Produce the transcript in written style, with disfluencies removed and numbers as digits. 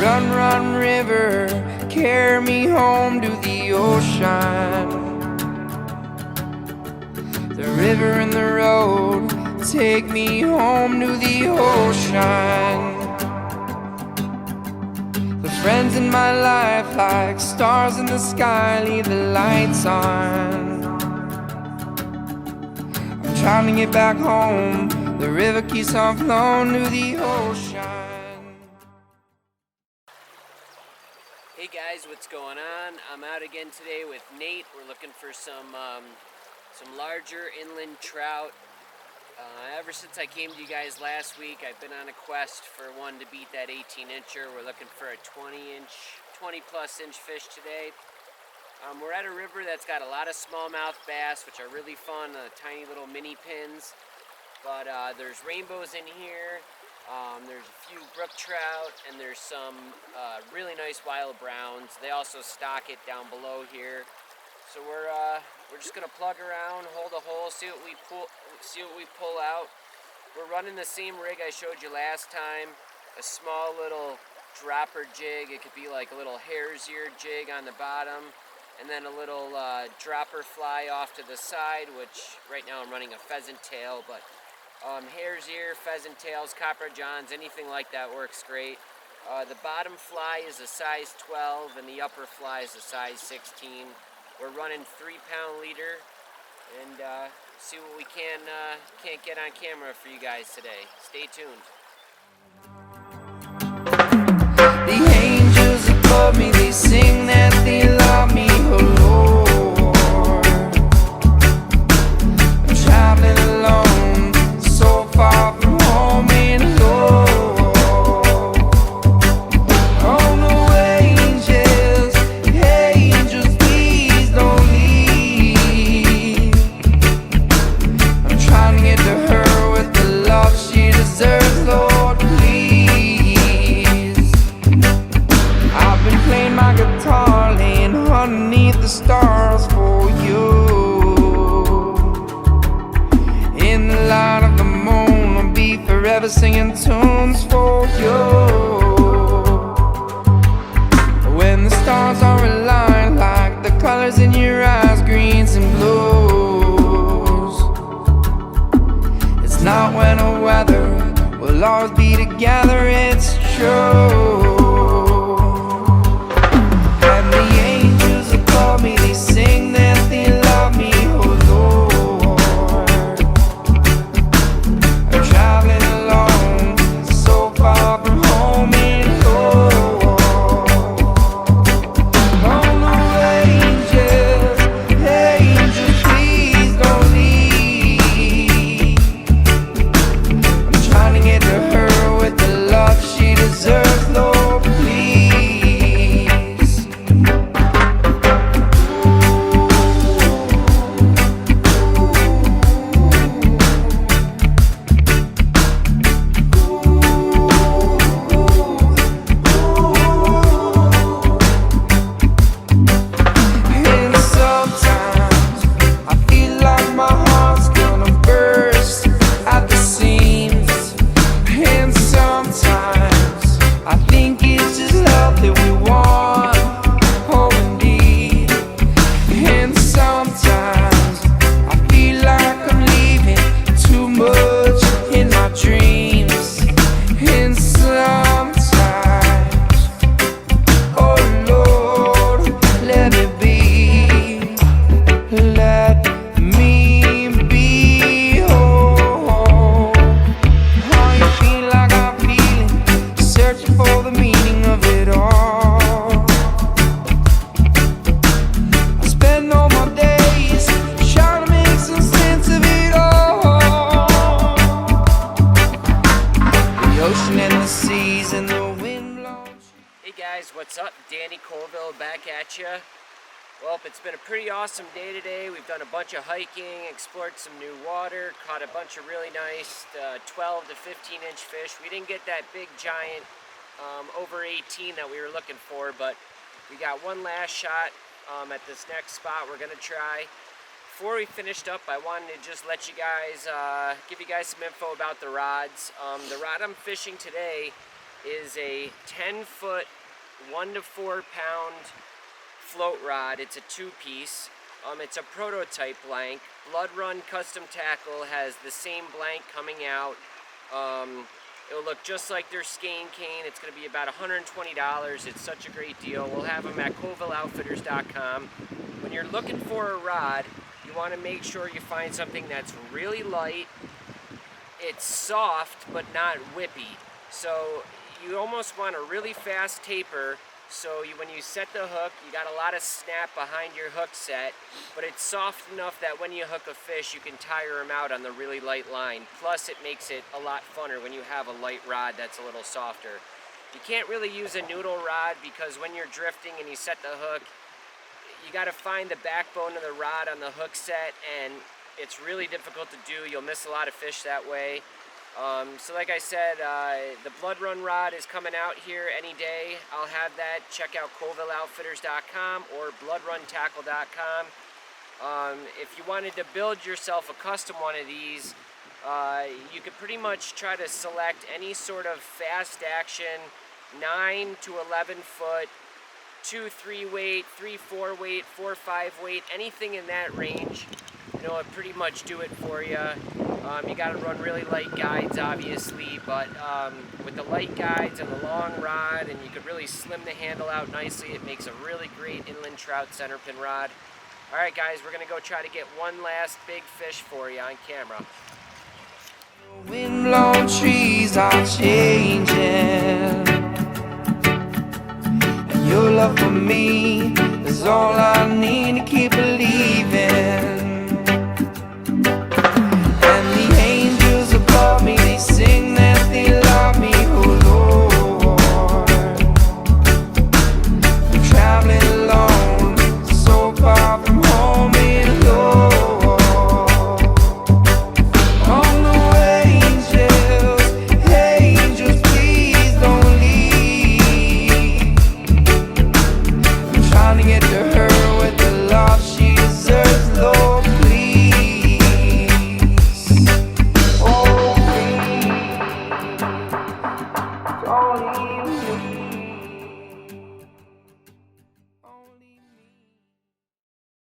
Run, run, river, carry me home to the ocean. The river and the road take me home to the ocean. The friends in my life, like stars in the sky, leave the lights on. I'm trying to get back home. The river keeps on flowing to the ocean. Hey guys, what's going on? I'm out again today with Nate. We're looking for some larger inland trout. Ever since I came to you guys last week, I've been on a quest for one to beat that 18-incher. We're looking for a 20-plus inch fish today. We're at a river that's got a lot of smallmouth bass, which are really fun, tiny little mini pins. But there's rainbows in here. There's a few brook trout, and there's some really nice wild browns. They also stock it down below here. So we're just gonna plug around, hold a hole, see what we pull out. We're running the same rig I showed you last time, a small little dropper jig. It could be like a little hare's ear jig on the bottom, and then a little dropper fly off to the side, which right now I'm running a pheasant tail, but hare's ear, pheasant tails, copper johns, anything like that works great. The bottom fly is a size 12 and the upper fly is a size 16. We're running 3-pound leader, and see what we can't get on camera for you guys today. Stay tuned. The angels above me, they sing that they love me, oh Lord. I'm traveling alone, so far from home and Lord. Oh no, angels, angels, please don't leave. I'm trying to get to her with the love she deserves, Lord, please. I've been playing my guitar, laying underneath the stars for you. In the light of the moon, I'll be forever singing tunes for you. When the stars are aligned, like the colors in your eyes, greens and blues. It's not when the weather will always be together, it's true. And the angels above me, they sing that they love me, oh Lord. I'm traveling alone, so far from home and Lord. Oh no, angels, angels, please don't leave. I'm trying to get to her with the love she deserves, Lord, please. And sometimes I feel like my heart's gonna burst at the seams. And sometimes I think it's just love that we want, oh indeed. And sometimes I feel like I'm leaving too much in my dreams. And sometimes, oh Lord, let it be, let me be whole. How you feel like I'm feeling, searching for the meaning of it all. I spend all my days trying to make some sense of it all. The ocean and the seas and the wind blows. Hey guys, what's up? Danny Colville back at you. Well, it's been a pretty awesome day today. We've done a bunch of hiking, explored some new water, caught a bunch of really nice 12 to 15-inch fish. We didn't get that big giant over 18 that we were looking for, but we got one last shot at this next spot we're gonna try. Before we finished up, I wanted to just let you guys, give you guys some info about the rods. The rod I'm fishing today is a 10-foot, 1 to 4 pound float rod. It's a 2-piece. It's a prototype blank. Blood Run Custom Tackle has the same blank coming out. It'll look just like their skein cane. It's going to be about $120. It's such a great deal. We'll have them at ColvilleOutfitters.com. When you're looking for a rod, you want to make sure you find something that's really light. It's soft, but not whippy. So you almost want a really fast taper. So when you set the hook, you got a lot of snap behind your hook set, but it's soft enough that when you hook a fish, you can tire them out on the really light line. Plus, it makes it a lot funner when you have a light rod that's a little softer. You can't really use a noodle rod because when you're drifting and you set the hook, you got to find the backbone of the rod on the hook set, and it's really difficult to do. You'll miss a lot of fish that way. So like I said, the Blood Run rod is coming out here any day. I'll have that. Check out ColvilleOutfitters.com or BloodRunTackle.com. If you wanted to build yourself a custom one of these, you could pretty much try to select any sort of fast action 9 to 11 foot, 2-3 weight, 3-4 weight, 4-5 weight, anything in that range. You know, it'd pretty much do it for you. You got to run really light guides, obviously, but with the light guides and the long rod, and you could really slim the handle out nicely, it makes a really great inland trout center pin rod. All right, guys, we're going to go try to get one last big fish for you on camera. Wind-blown trees are changing, and your love for me is all I need to keep believing.